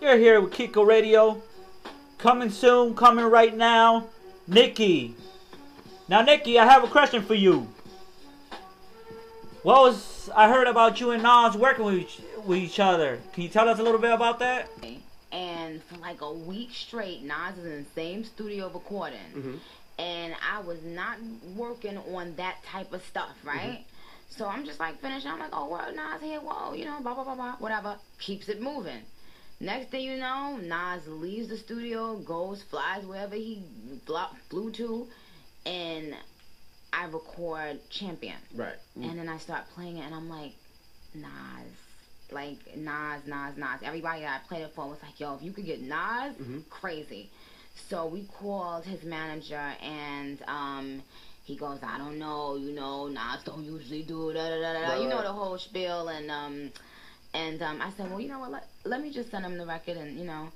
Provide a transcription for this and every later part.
You're here with Kikoradio. Coming soon, coming right now, Nicki. Now, Nicki, I have a question for you. I heard about you and Nas working with each other. Can you tell us a little bit about that? And for like a week straight, Nas is in the same studio recording. And I was not working on that type of stuff, right? So I'm just like finishing. I'm like, oh, well, Nas here, whoa, you know, blah, blah, blah, blah, whatever. Keeps it moving. Next thing you know, Nas leaves the studio, flies wherever he flew to, and I record Champion. Right. And then I start playing it, and I'm like, Nas. Like, Nas. Everybody that I played it for was like, yo, if you could get Nas, crazy. So we called his manager, and he goes, I don't know, you know, Nas don't usually do da-da-da-da. Right. You know the whole spiel, and I said, well, you know what, let me just send him the record, and, you know,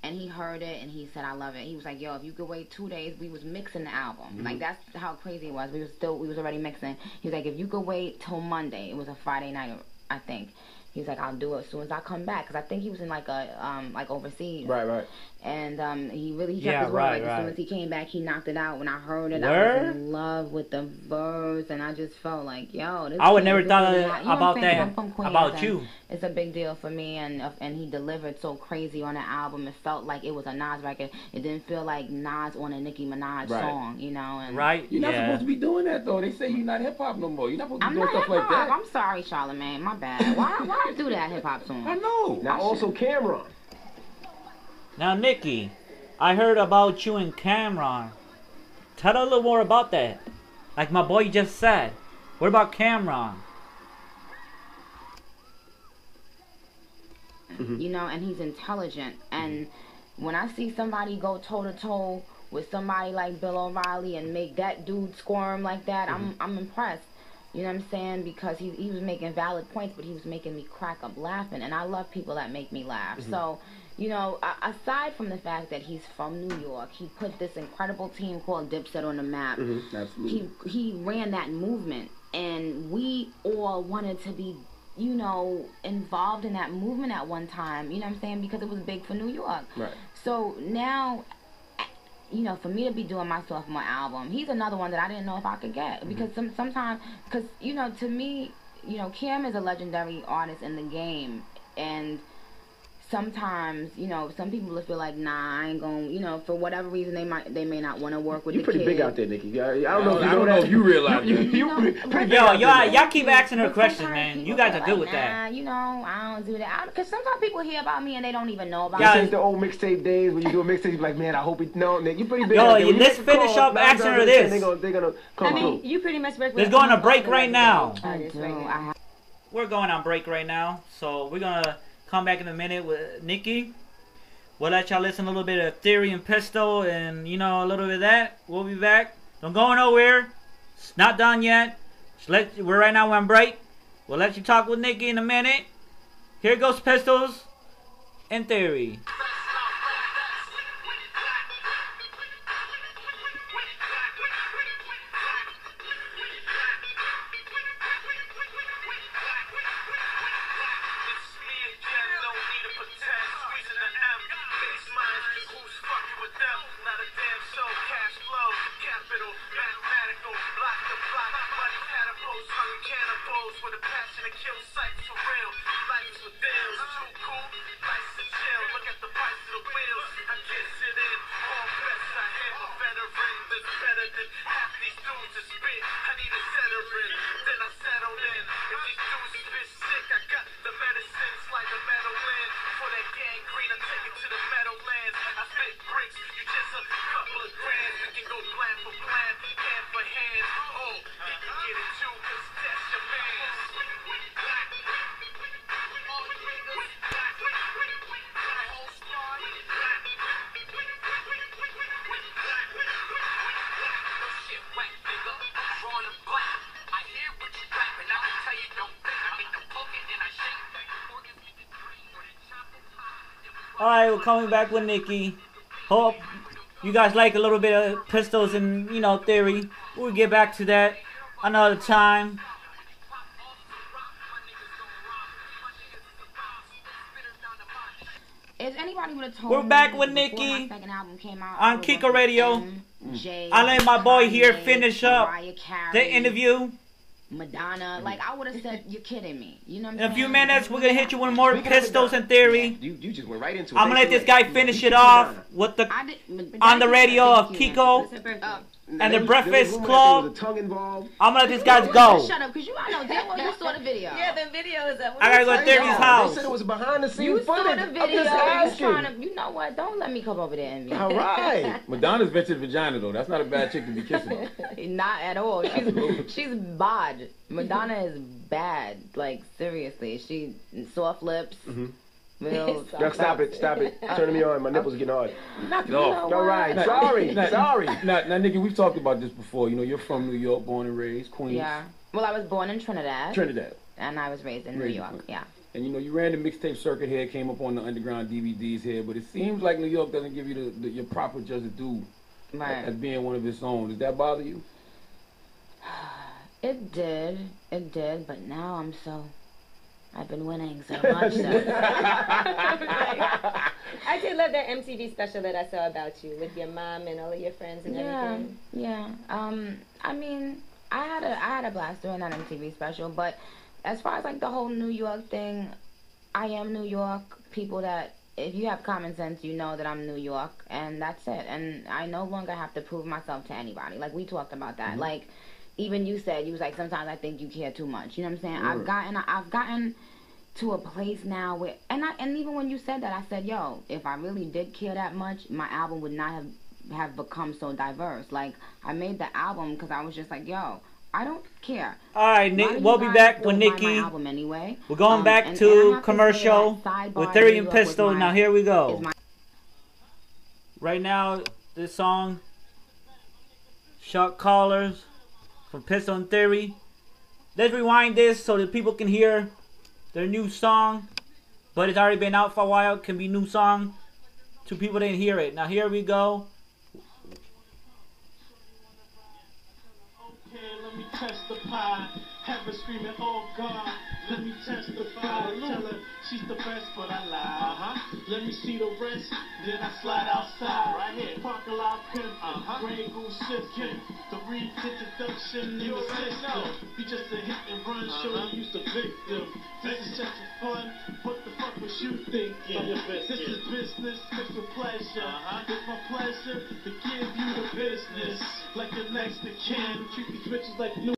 and he heard it, and he said, I love it. He was like, yo, if you could wait 2 days, we was mixing the album. Like, that's how crazy it was. We was already mixing. He was like, if you could wait till Monday, it was a Friday night, I think. He's like, I'll do it as soon as I come back, because I think he was in like overseas. Right. And he kept his word. Like, as soon as he came back, he knocked it out. When I heard it, I was in love with the verse, and I just felt like, yo, this. I would never thought about that I'm from Queens, about you. It's a big deal for me, and he delivered so crazy on the album. It felt like it was a Nas record. It didn't feel like Nas on a Nicki Minaj song, you know. And you're not supposed to be doing that though. They say you're not hip hop no more. You're not supposed to be doing stuff like that. I'm sorry, Charlamagne. My bad. Why do that hip hop song? I know. Now also Cameron. Now, Nicki, I heard about you and Cameron. Tell us a little more about that. Like my boy just said. What about Cameron? You know, and he's intelligent. And when I see somebody go toe-to-toe with somebody like Bill O'Reilly and make that dude squirm like that, I'm impressed. You know what I'm saying? Because he was making valid points, but he was making me crack up laughing. And I love people that make me laugh. So, you know, aside from the fact that he's from New York, he put this incredible team called Dipset on the map. Absolutely. He ran that movement. And we all wanted to be, you know, involved in that movement at one time. You know what I'm saying? Because it was big for New York. Right. So now, you know, for me to be doing my sophomore album, he's another one that I didn't know if I could get. Because sometimes, because, you know, to me, you know, Cam is a legendary artist in the game. And sometimes, you know, some people will feel like, nah, I ain't gonna, you know, for whatever reason, they may not want to work with the kid. You're pretty big out there, Nicki. I don't know if you realize that. Yo, y'all keep asking her questions, man. You guys are good with that. You know, I don't do that. Because sometimes people hear about me and they don't even know about me. This ain't the old mixtape days when you do a mixtape, you're like, man, I hope it, no, Nick, you pretty big out there. Yo, let's finish up asking her this. They're gonna come through. You pretty much work with. Let's go on a break right now. We're going on break right now, so we're gonna come back in a minute with Nicki. We'll let y'all listen a little bit of Theory and Pistol and, you know, a little bit of that. We'll be back. Don't go nowhere. It's not done yet. We're right now on break. We'll let you talk with Nicki in a minute. Here goes Pistols and Theory. Alright, we're coming back with Nicki. Hope you guys like a little bit of Pistols and, you know, Theory. We'll get back to that another time. If anybody would have told We're me back with before Nicki my second album came out, on kikoradio. I let my boy here finish up the interview. Madonna, like I would have said, you're kidding me. You know what I'm In a saying? few minutes, we're gonna hit you with more pistols and theory. You just went right into it. I'm gonna let this guy finish it off with the on the radio of Kiko and the Breakfast Club. I'm gonna let these guys go. Shut up, cause I know damn well you saw the video. Yeah, the video is up. I gotta go to Theory's house. They said it was behind the scenes You saw footage. the I'm video. just asking. You know what? Don't let me come over there and be. All right. Madonna's vented vagina though. That's not a bad chick to be kissing. Not at all. She's bad. Madonna is bad. Like seriously, she soft lips. Real Yo, stop it. Turning me on. My nipples are getting hard. Knock it off. All right. Sorry. Now, Nicki, we've talked about this before. You know, you're from New York, born and raised, Queens. Yeah. Well, I was born in Trinidad. Trinidad. And I was raised in New York. Yeah. And you know, you ran the mixtape circuit here, came up on the underground DVDs here, but it seems like New York doesn't give you your proper just due as being one of its own. Does that bother you? It did, but now I've been winning so much. I did love that MTV special that I saw about you with your mom and all of your friends and everything. Yeah. I mean, I had a blast doing that MTV special, but as far as like the whole New York thing, I am New York. People that, if you have common sense, you know that I'm New York, and that's it. And I no longer have to prove myself to anybody. Like we talked about that. Like even you said, you was like, sometimes I think you care too much. You know what I'm saying? I've gotten to a place now where, and even when you said that, I said, yo, if I really did care that much, my album would not have become so diverse. Like I made the album because I was just like, yo, I don't care. All right, we'll be back with Nicki. Anyway. We're going back to commercial with theory and pistols. Now here we go. Right now, this song, Shot Callers from Pistol and Theory. Let's rewind this so that people can hear their new song, but it's already been out for a while. It can be new song to people that didn't hear it. Now here we go. Let me testify, have her screaming, oh God, let me testify, tell her she's the best, but I lie, let me see the rest, then I slide outside, right here, parking lot pimp, Grey Goose system, the reintroduction in the system, you just a hit and run, show you the victim, this is just for fun, what the fuck was you thinking, this is business, mixed with pleasure, it's my pleasure to give you the business, like the next to kin, treat these bitches like new.